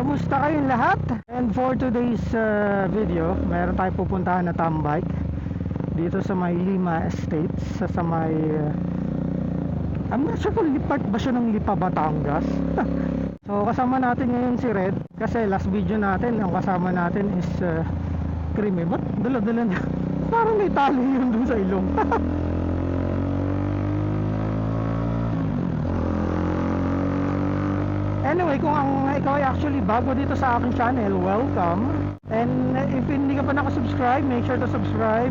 Kamusta kayong lahat? And for today's video, meron tayong pupuntahan na tambike dito sa may Lima Estates, sa may I'm not sure kung part ba siya ng Lipa, Batangas. So kasama natin ngayon si Red, kasi last video natin ang kasama natin is Creamy. Ba't dala-dala niya? Parang may tali yun dun sa ilong. Anyway, kung ikaw ay actually bago dito sa aking channel, welcome. And if hindi ka pa nakasubscribe, make sure to subscribe.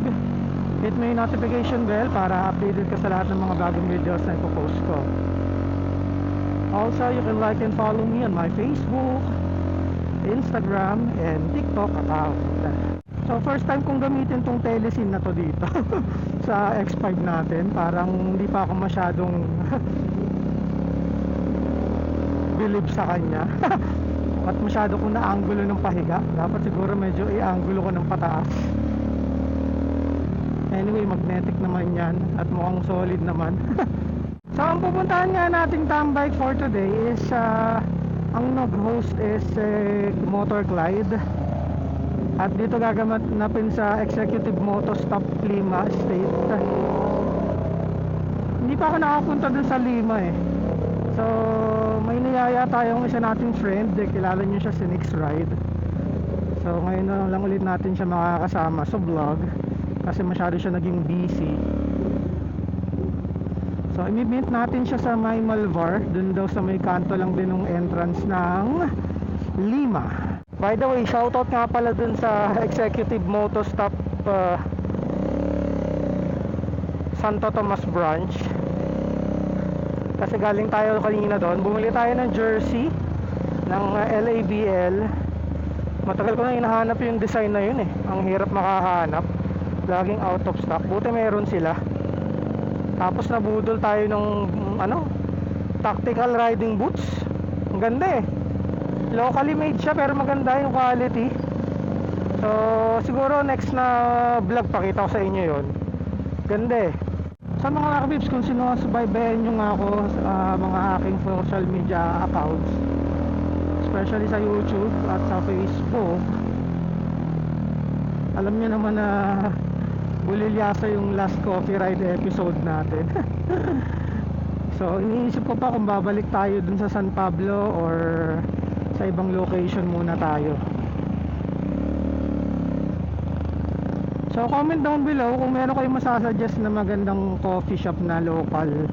Hit mo yung notification bell para updated ka sa lahat ng mga bagong videos na ipopost ko. Also, you can like and follow me on my Facebook, Instagram, and TikTok account. So first time kong gamitin tong telesin na to dito sa X5 natin. Parang hindi pa ako masyadong believe sa kanya. At masyado kong na-angulo ng pahiga. Dapat siguro medyo i-angulo ko ng pataas. Anyway, magnetic naman yan at mukhang solid naman. So ang pupuntahan nga nating tambike for today is ang nag-host is Motor Glide. At dito gaganapin sa Executive Moto Stop Lima State. Hindi pa ako nakapunta dun sa Lima eh. So may niyaya tayong isa nating friend, kilala niyo siya, si Nick's Ride. So ngayon na lang ulit natin siya makakasama sa vlog kasi masyado siya naging busy. So i-meet natin siya sa may Malvar, dun daw sa may kanto lang din ng entrance ng Lima. By the way, shoutout nga pala dun sa Executive Moto Stop Santo Tomas branch. Kasi galing tayo kanina doon, bumili tayo ng jersey ng LABL. Matagal ko na hinahanap yung design na yun eh. Ang hirap makahanap, laging out of stock. Buti meron sila. Tapos nabudol tayo ng tactical riding boots. Ang ganda eh. Locally made siya pero maganda yung quality. So siguro next na vlog pakita ko sa inyo yon. Ganda eh. Sa mga kabibs, kung sinusubaybayan nyo nga ako sa mga aking social media accounts, especially sa YouTube at sa Facebook, alam nyo naman na bulilyasa yung last coffee ride episode natin. So iniisip ko pa kung babalik tayo dun sa San Pablo or sa ibang location muna tayo. So comment down below kung meron kayong masasuggest na magandang coffee shop na local,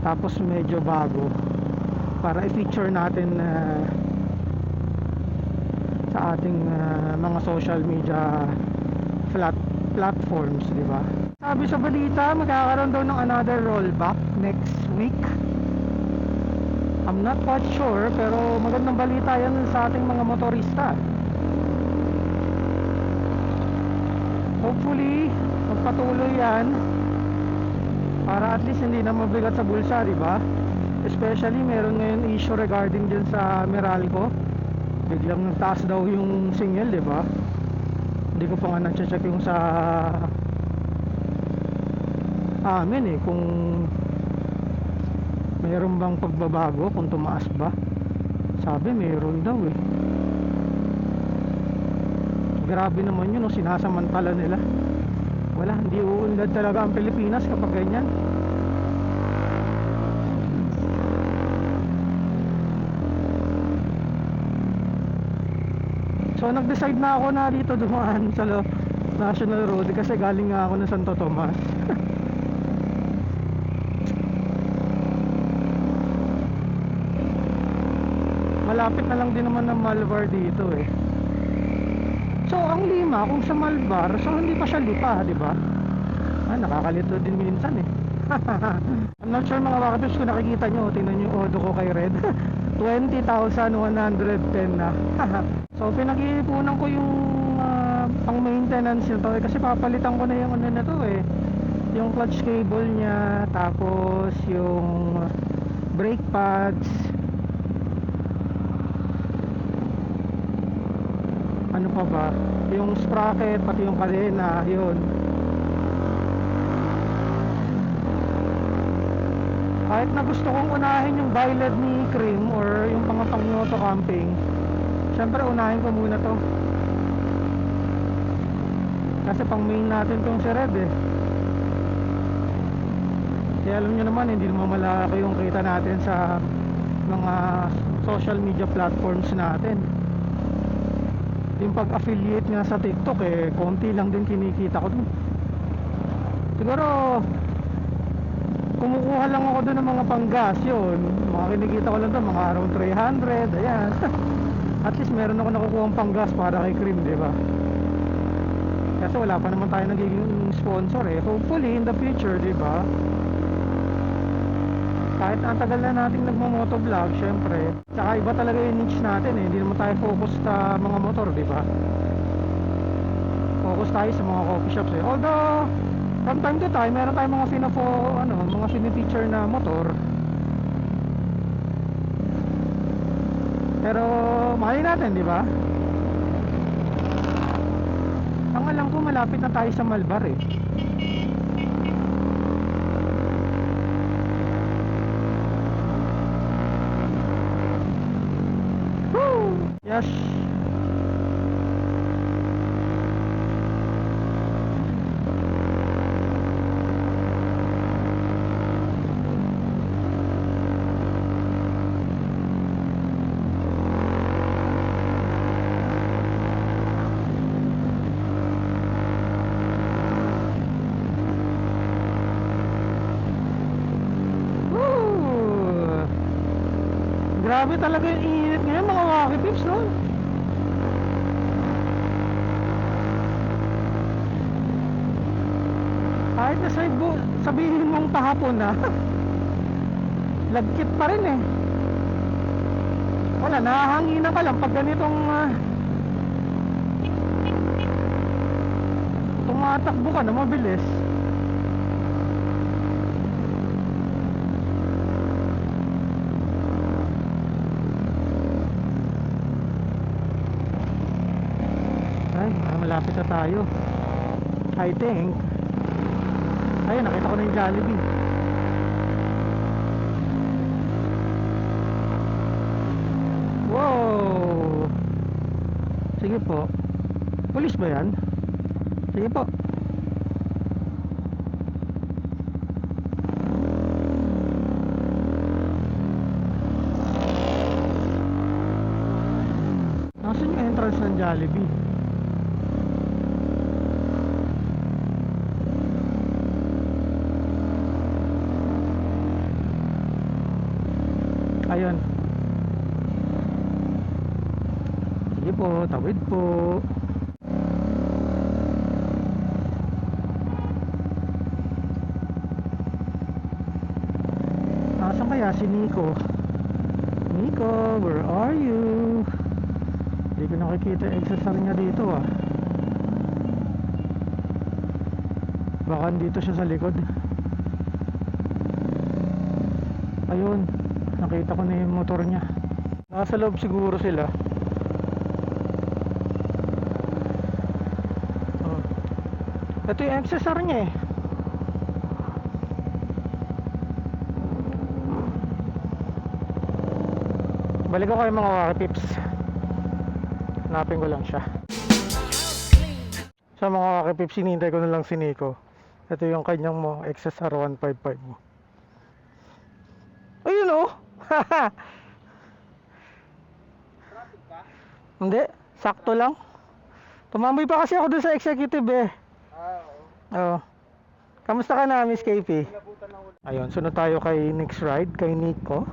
tapos medyo bago, para i-feature natin sa ating mga social media platforms, di ba? Sabi sa balita, magkakaroon daw ng another rollback next week. I'm not quite sure, pero magandang balita yan sa ating mga motorista. Hopefully magpatuloy yan para at least hindi na mabigat sa bulsa, di ba? Especially meron ngayon issue regarding dyan sa Meralco. Biglang nagtaas daw yung signal, di ba? Hindi ko pa nga na-check yung sa amin eh, kung mayroon bang pagbabago, kung tumaas ba. Sabi meron daw eh. Grabe naman yun, sinasamantala nila. Wala, hindi uunlad talaga ang Pilipinas kapag ganyan. So nag-decide na ako na dito dumaan sa National Road kasi galing nga ako ng Santo Tomas. Malapit na lang din naman ng Malvar dito eh. So ang Lima kung sa Malvar, so hindi pa siya Lipa, di ba? Nakakalito din minsan eh. I'm not sure mga wakabibs kung nakikita nyo, tingnan yung odo ko kay Red. 20,110 na. So pinag-iipunan ko yung pang maintenance nito eh, kasi papalitan ko na yung ano na to eh, yung clutch cable niya, tapos yung brake pads, ano pa ba, yung sprocket, pati yung kadena, yun. Kahit na gusto kong unahin yung Byled ni Cream or yung mga pang moto camping, Siyempre unahin ko muna to. Kasi pang main natin tong si Red eh. Kaya alam nyo naman, hindi naman malaki yung kita natin sa mga social media platforms natin. Yung pag-affiliate nga sa TikTok eh, konti lang din kinikita ko dun. Siguro kumukuha lang ako dun ng mga panggas yun. Mga kinikita ko lang dun, mga around 300, ayan. At least meron ako nakukuha panggas para kay Cream, di ba? Kasi wala pa naman tayo nagiging sponsor eh. Hopefully in the future, di ba? Kahit ang tagal na nating nagmo-motovlog, syempre. Tsaka iba talaga yung niche natin eh. Hindi naman tayo focus sa mga motor, di ba? Focus tayo sa mga coffee shops eh. Although from time to time, meron tayong mga mga fini-feature na motor. Pero mahal natin, di ba? Ang alam ko, malapit na tayo sa Malbar eh. Yes. Grabe talaga yung init ngayon mga Wacky Pips, no? Kahit na sabihin mong pahapon na lagkit pa rin eh. Wala, nahahanginan ka lang pag ganitong tumatakbo ka na mabilis. Malapit na tayo, I think. Ayun, nakita ko na yung Jollibee. Wow. Sige po. Pulis ba yan? Sige po. Nasaan yung entrance ng Jollibee? Ayun. Sige po, tawid po. Nasaan kaya si Nico? Nico, where are you? Hindi ko nakikita yung accessory niya dito ah. Baka dito siya sa likod. Ayun, nakita ko na yung motor niya. Nasa loob siguro sila. Ito yung accessory niya eh. Balik ko kayo mga Wacky Pips. Hanapin ko lang siya. Sa mga Wacky Pips, hinihintay ko na lang si Nico. Ito yung kanyang XSR 155 mo. Ayun oh. Traffic ka? Hindi, sakto lang. Tumambay pa kasi ako dun sa executive eh. Oo. Kamusta ka na, Miss KP? Ayun, sunod tayo kay next ride, kay Nico.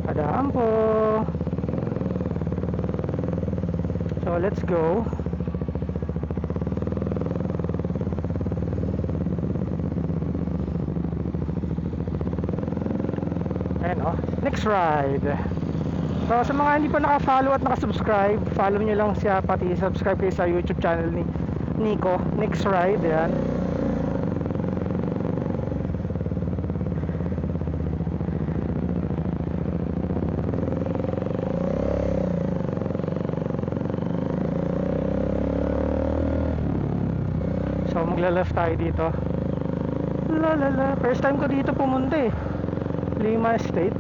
Padaan po. So let's go. Ayan oh, next ride. So sa mga hindi pa naka-follow at naka-subscribe, follow nyo lang siya, pati subscribe kayo sa YouTube channel ni Nico. Next ride, ayan. So magla-left tayo dito. La. First time ko dito pumunta eh. Lima Estate.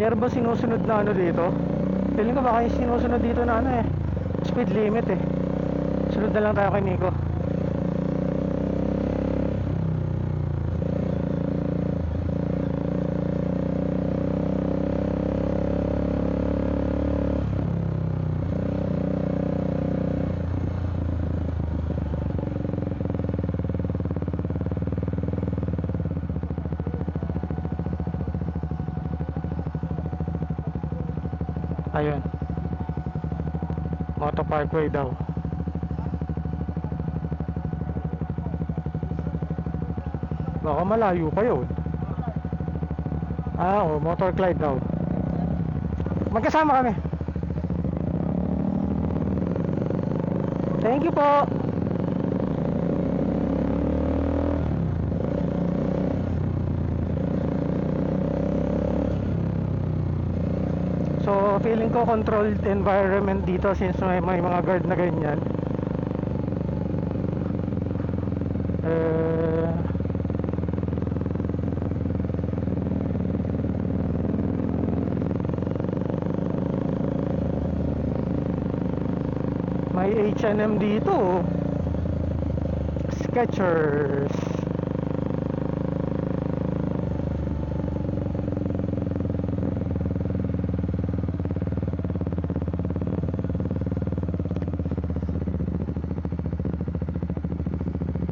Meron ba sinusunod na ano dito? Feeling ko baka yung sinusunod dito na ano eh, speed limit eh. Sunod na lang tayo kay Nico. Ayun, Moto Parkway daw. Baka malayo pa yun. Oo, Motor Clyde daw. Magkasama kami. Thank you po. So feeling ko controlled environment dito since may mga guard na ganyan. May H&M dito. Skechers.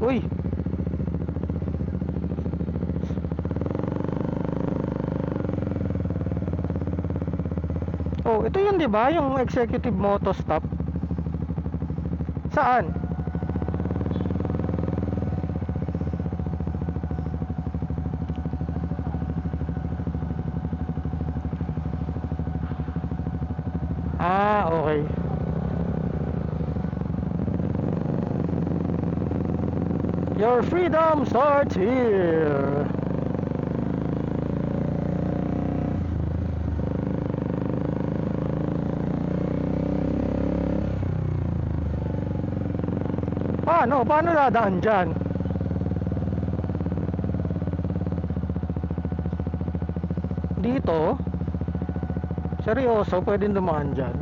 Uy. Oh, ito yun 'di ba? Yung executive moto stop. Saan? Ah, okay. Your freedom starts here. Paano? Paano dadaan dyan? Dito? Seryoso? Pwedeng dumaan dyan?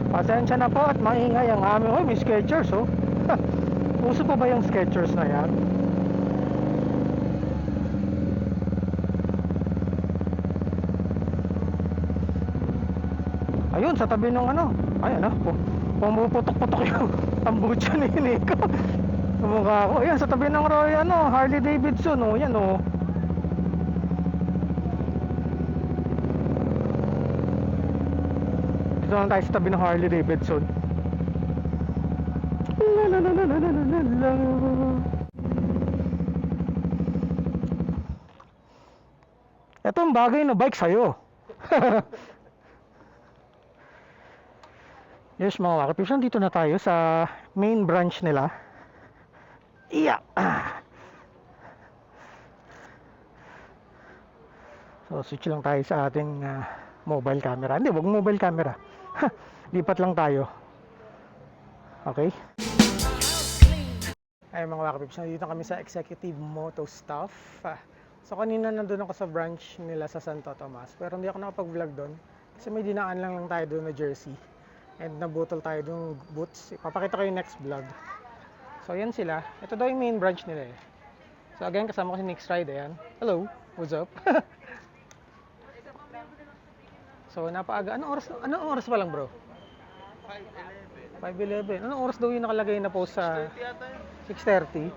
Pasensya na po at maingay ang aming... Oh, may Skechers oh. Uso pa ba yung Skechers na yan? Ayun, sa tabi ng ano. Ayan ah, pumuputok-putok yung tambucha ni Nico. Mukha ko. Ayan, sa tabi ng Roy, ano, Harley Davidson oh. Yan oh. Dito lang tayo sa tabi ng Harley Davidson. Itong bagay na bike sa'yo. Yes mga wakapers, dito na tayo sa main branch nila. Iya. So switch lang tayo sa ating mobile camera. Hindi, wag mobile camera. Lipat lang tayo. Okay. Ay mga wakapers, dito kami sa Executive Moto Staff. So kanina nandun ako sa branch nila sa Santo Tomas, pero hindi ako nakapag-vlog doon kasi may dinaan lang tayo doon na Jersey. And nabutol tayo dun boots. Ipapakita ko yung next vlog. So yan sila. Ito daw yung main branch nila eh. So again, kasama ko si Nick's Ride. Ayan. Hello, what's up? So napaaga. Anong oras pa lang bro? 5:11. Anong oras daw yung nakalagay na post sa 6:30?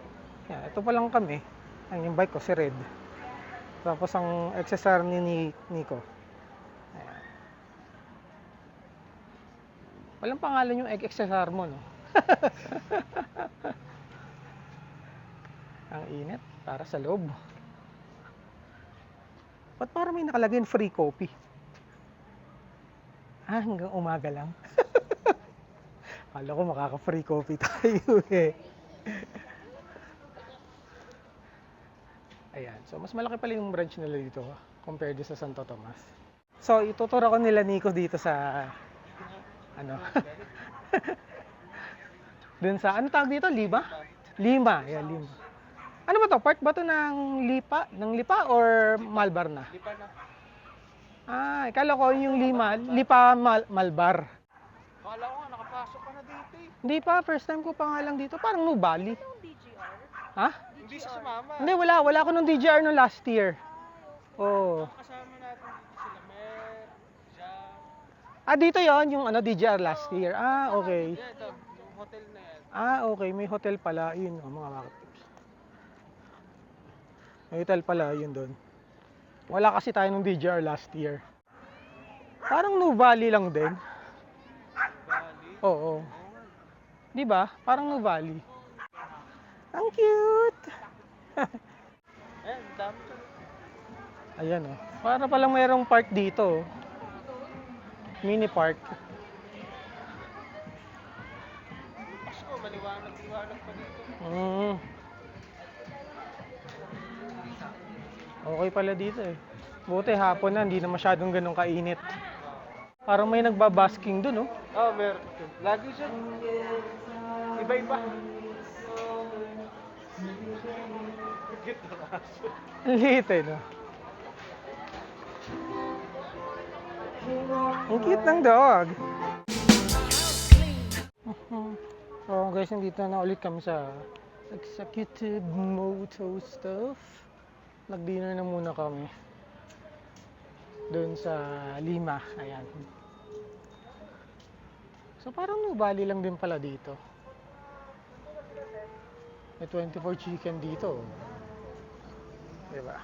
Yeah, ito pa lang kami. Ang yung bike ko si Red. Tapos ang XSR ni Nico. Walang pangalan yung XSR mo, no? Ang init, para sa loob. Ba't para may nakalagay free coffee? Ah, hanggang umaga lang. Kala ko makaka-free coffee tayo eh. Ayan, so mas malaki pala yung branch nila dito compared sa Santo Tomas. So ituturo ko nila Nico dito sa ano Dun sa, ano tawag dito? Lima? Lima, yeah, Lima. Ano ba to? Part ba to ng Lipa? Ng Lipa or Malbar na? Di pa na. Ah, ikala ko yung Lima, Lipa Malbar. Kala ko nga, nakapasok ka na dito eh. Hindi pa, first time ko pa nga lang dito. Parang Nubali. Ha? Hindi siya sumama. Hindi, wala ako nung DJR nung last year. Oh. Kasama natin dito sila, Mer, Jam. Ah, dito yon yung ano, DJR last year. Ah, okay. Yeah, ito, yung hotel na yan. Ah, okay. May hotel pala. Yun, oh, mga market tips. May hotel pala, yun doon. Wala kasi tayo nung DJR last year. Parang Nuvali lang din. Bali. Oo. Di ba? Parang Nuvali. Ang cute! Eh, ang dami to. Ayan oh. Para palang mayroong park dito. Oh. Mini park. Pasko, maliwanag-liwanag pa dito. Mm. Okay pala dito eh. Buti hapon na, hindi na masyadong ganun kainit. Parang may nagbabasking dun, oh. Oh, meron. Lagi siya. Iba-iba. Cute na kaso. Ang liit eh, no? Ang cute ng dog. So guys, nandito na ulit kami sa Executive Moto Stuff. Nag-dinner na muna kami. Doon sa Lima. Ayan. So parang Nubali lang din pala dito. May 24 chicken dito. Diba?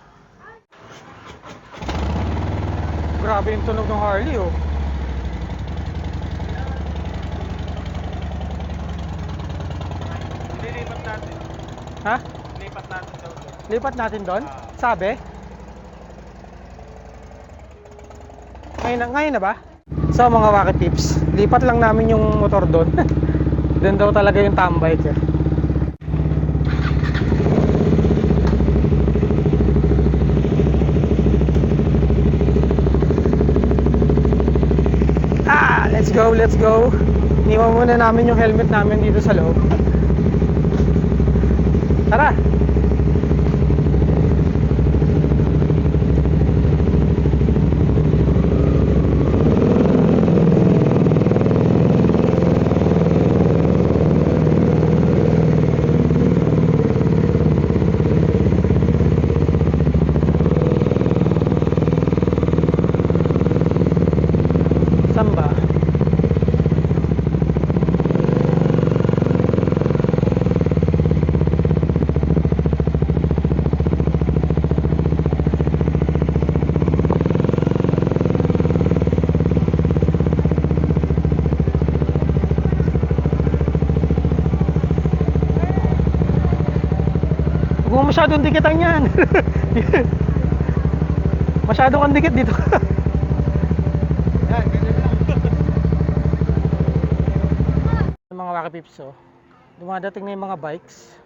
Grabe yung tunog ng Harley, oh. Nilipat natin. Ha? Nilipat natin daw doon. Lipat natin doon? Sabi? Ngayon na ba? So mga Waki Tips, lipat lang namin yung motor doon. Doon daw talaga yung tambay ko. Let's go, let's go. Iniwan muna namin yung helmet namin dito sa loob. Tara! Samba. Huwag mo masyadong dikitan yan. Masyadong kang dikit dito. Yan, ganyan lang. Mga Waki Pips, oh. Dumadating na yung mga bikes.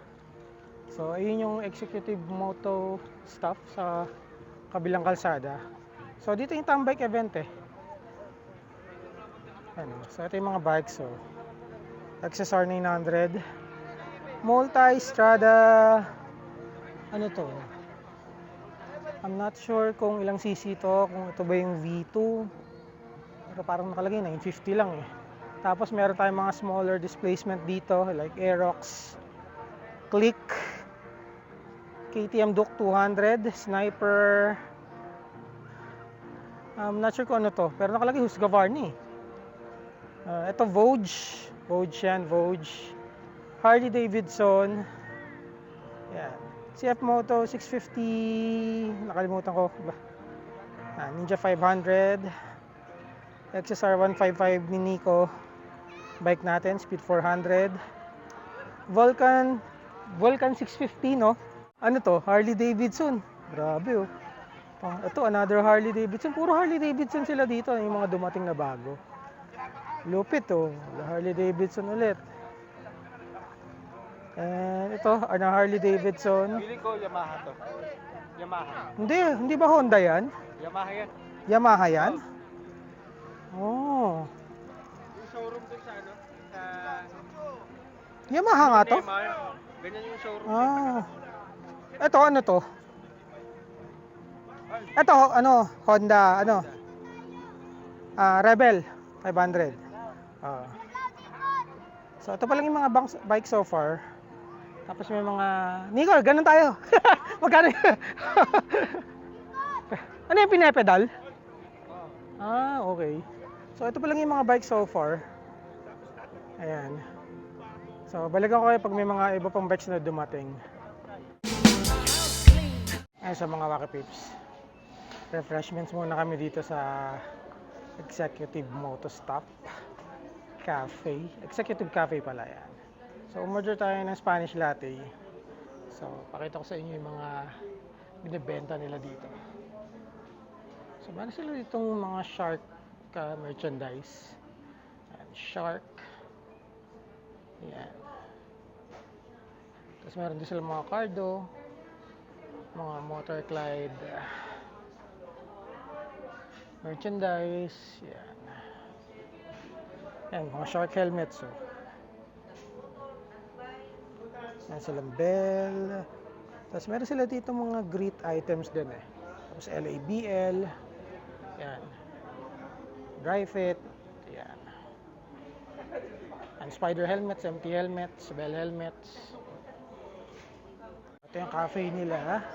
So, ayun yung executive moto stuff sa kabilang kalsada. So, dito yung Tambike event eh. Ano, so, ito yung mga bikes, oh. XSR 900. Multi-Strada. Ano to? I'm not sure kung ilang cc to, kung ito ba yung V2. Pero parang nakalagay 950 lang eh. Tapos meron tayong mga smaller displacement dito like Aerox, Click, KTM Duke 200, Sniper. I'm not sure kung ano to, pero nakalagay Husqvarna. Ito Vogue. Vogue yan, Vogue. Harley Davidson. Yan. CF Moto 650, nakalimutan ko ba? Ninja 500, XSR 155 ni Nico, bike natin, speed 400, Vulcan 650, no? Ano to? Harley Davidson. Grabe, oh. Ito, another Harley Davidson. Puro Harley Davidson sila dito, yung mga dumating na bago. Lupit, oh. Harley Davidson ulit. And ito, ano, Harley Davidson. Feeling ko Yamaha to. Yamaha. Hindi ba Honda yan? Yamaha yan. Yamaha yan? Oh. Yung showroom dun sa ano? Sa Yamaha nga to? Ganyan yung showroom. Ah. Ito, ano to? Ito, ano, Honda, ano? Rebel 500. Ah. So, ito pa lang yung mga bike so far. Tapos may mga... Nicole, ganun tayo. Magkano yun? Ano yung pinepedal? Okay. So, ito pa lang yung mga bike so far. Ayan. So, balikan ko kayo pag may mga iba pang bikes na dumating. Ayan sa mga Wacky Pips. Refreshments muna kami dito sa Executive Moto Stop Cafe. Executive Cafe pala yan. So, umorder tayo ng Spanish latte. So, pakita ko sa inyo yung mga binibenta nila dito. So, meron sila ditong mga shark merchandise. Ayan, shark. Ayan. Tapos meron din sila mga cardo, mga motor glide merchandise. Ayan. Ayan, mga shark helmets. So. Ayan silang bell. Tapos meron sila dito mga grit items din eh. Tapos LABL. Ayan. Dry fit. Ayan. And spider helmets, empty helmets, bell helmets. Ito yung cafe nila.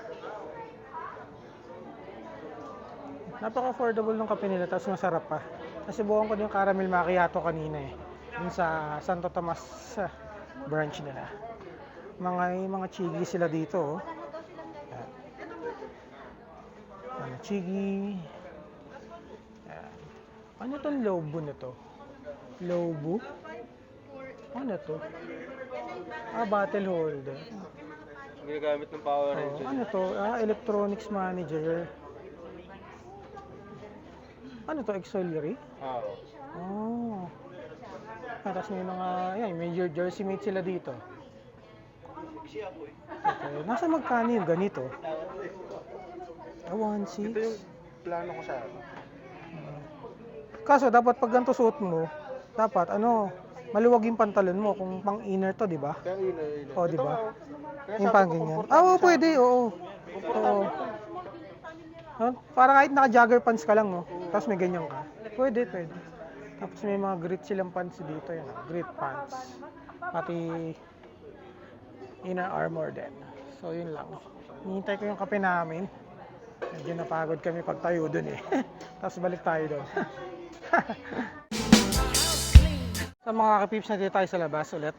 Napaka-affordable ng kape nila, tapos masarap pa. Kasi buwan ko yung caramel macchiato kanina eh. Dun sa Santo Tomas branch nila. Mga chigi sila dito. Ayan. Chigi. Ayan. Ano itong Lobo na to? Lobo? Ano to? Bottle holder. Ginagamit ng Power Ranger. Ano to? Electronics manager. Ano to? Auxiliary? Oo. Tapos may mga, yan, may jersey mate sila dito. Okay. Nasa magkano yung ganito? 1.6. Ito yung plano ko sa Kaso dapat pag ganito suot mo, dapat maluwag yung pantalon mo kung pang inner to, di ba? Kaya inner. Oo, di ba? Yung pang ganyan. Oo, pwede, oo. Oo. Para kahit naka-jogger pants ka lang, no? Tapos may ganyan ka. Pwede. Tapos may mga grit silang pants dito, yan. Grit pants. Pati inner armor din. So, yun lang. Hinihintay ko yung kape namin. Medyo napagod kami pag tayo dun eh. Tapos balik tayo dun. Sa mga kapips na dito tayo sa labas ulit.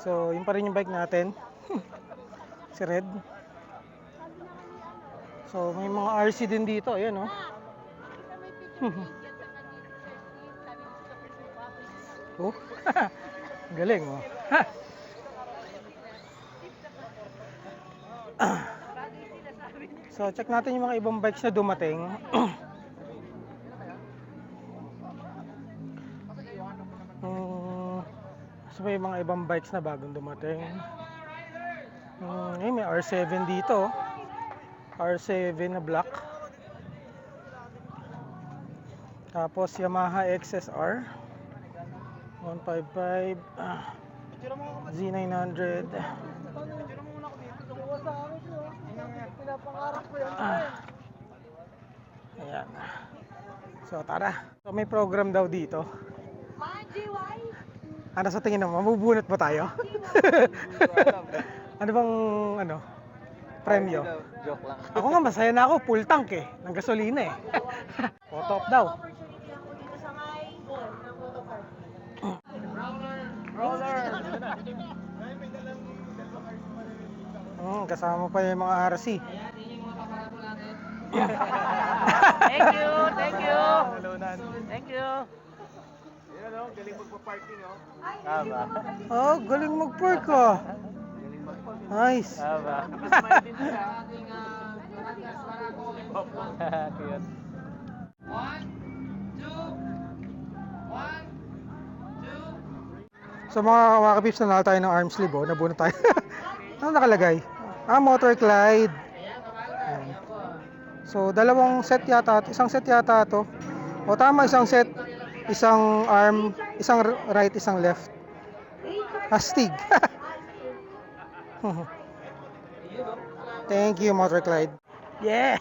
So, yun pa rin yung bike natin. Si Red. So, may mga RC din dito. Ayan, oh. Oh. Galing, oh. So, check natin yung mga ibang bikes na dumating. So, may mga ibang bikes na bagong dumating. May R7 dito. R7 na black. Tapos Yamaha XSR 155 Z900. Ayan. So tara. So may program daw dito. Ano sa tingin mo? Mabubunot ba tayo? Ano bang premyo? Joke lang. Ako nga masaya na ako, full tank eh, ng gasolina eh. Photo op daw. Roller! Kasama pa yung mga RC. Thank you. Thank you. Yan o, galing magpa-parking o. Tama. Oh, galing mag-park ah. Nice. Tama. Nakasmile din siya. Cute. 1, 2, 1, 2. So mga Wacky-Pips, nanalo tayo ng arm sleeve, nabunot tayo. Ano nakalagay? Motor Glide. Ayan. So dalawang set yata, isang set yata to. O tama, isang set, isang arm Isang right, isang left. Astig. Thank you, Motor Clyde. Yeah!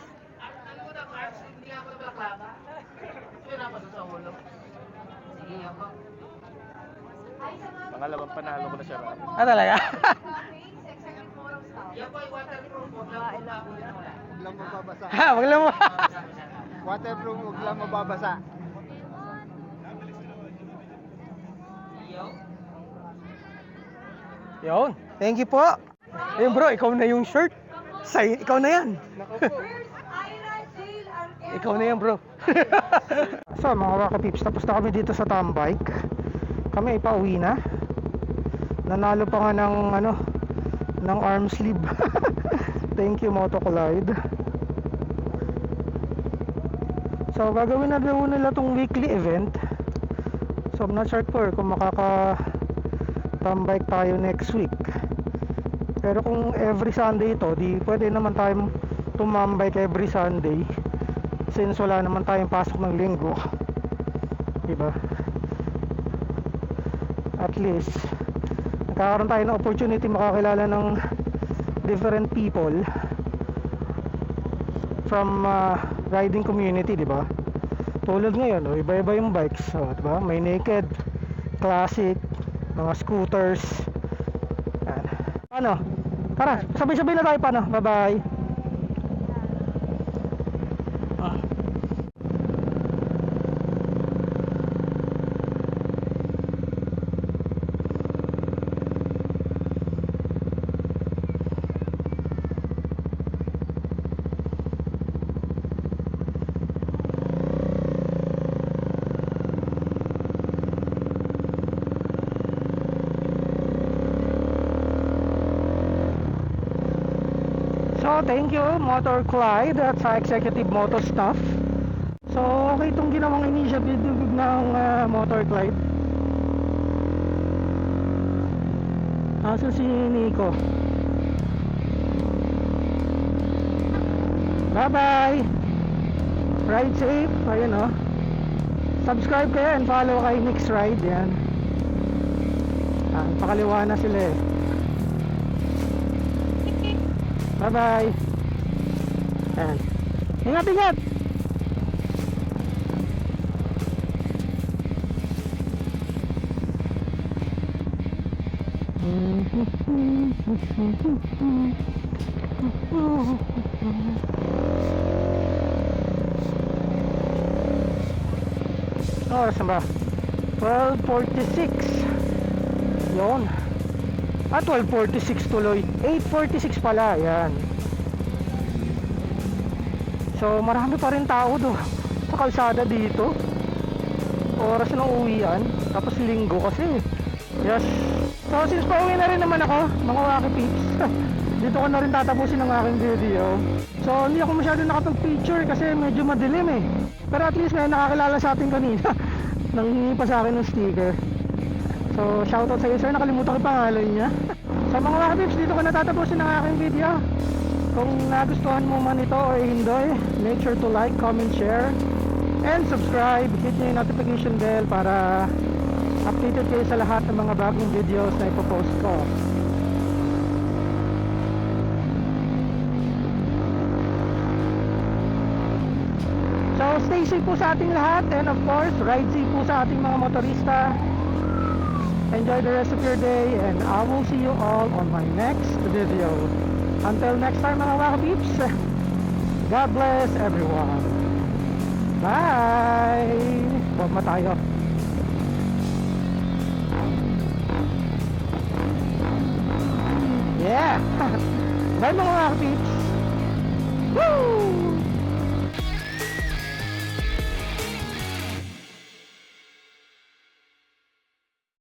Pangalawang panalo ko na siya. Ah, talaga? Huwag lang mababasa. Ha, wag lang mo. Waterproof, huwag lang mababasa. Yun. Thank you po. Ayun bro, ikaw na yung shirt. Ikaw na yan. Ikaw na yan bro. So mga Waka Peeps, tapos na kami dito sa Tambike. Kami ipauwi na. Nanalo pa nga ng arm sleeve. Thank you Moto Collide. So gagawin na daw nila tong weekly event. So I'm not sure kung tambike tayo next week. Pero kung every Sunday ito, di pwede naman tayong tumambike every Sunday since wala naman tayong pasok ng linggo, diba? At least nagkakaroon tayo ng opportunity makakilala ng different people from riding community, diba? Tulad ngayon, iba-iba yung bikes, diba? May naked, classic, mga scooters. Yan. Ano? Tara, sabay-sabay na tayo pa, no? Bye-bye. So, thank you, Motor Clyde at sa Executive Moto Staff. So, okay itong ginawang initiative ng Motor Clyde. Asa si Nico? Bye-bye! Ride safe. Ayun o. Subscribe kayo and follow kay Nick's Ride. Yan. Pakaliwa na sila eh. Bye bye. Ayan. Ingat, ingat. Oras na ba? 12:46. Yun. 12:46 tuloy. 8:46 pala. Yan. So marami pa rin tao do sa kalsada dito. Oras ng uwian. Tapos linggo kasi. Yes. So since pauwi na rin naman ako, mga Waka Peeps, dito ko na rin tatapusin ang aking video. So hindi ako masyado nakapag-picture kasi medyo madilim eh. Pero at least may nakakilala sa atin kanina. Nanghingi pa sa akin ng sticker. So shoutout sa iyo sir, nakalimutan ko pangalan niya. Sa mga Waka Peeps, dito ko natatapusin ang aking video. Kung nagustuhan mo man ito o hindi, make sure to like, comment, share, and subscribe. Hit nyo yung notification bell para updated kayo sa lahat ng mga bagong videos na ipopost ko. So stay safe po sa ating lahat, and of course, ride safe po sa ating mga motorista. Enjoy the rest of your day, and I will see you all on my next video. Until next time mga Waka Peeps, God bless everyone. Bye! Huwag ma tayo. Yeah! Bye mga Waka Peeps! Woo!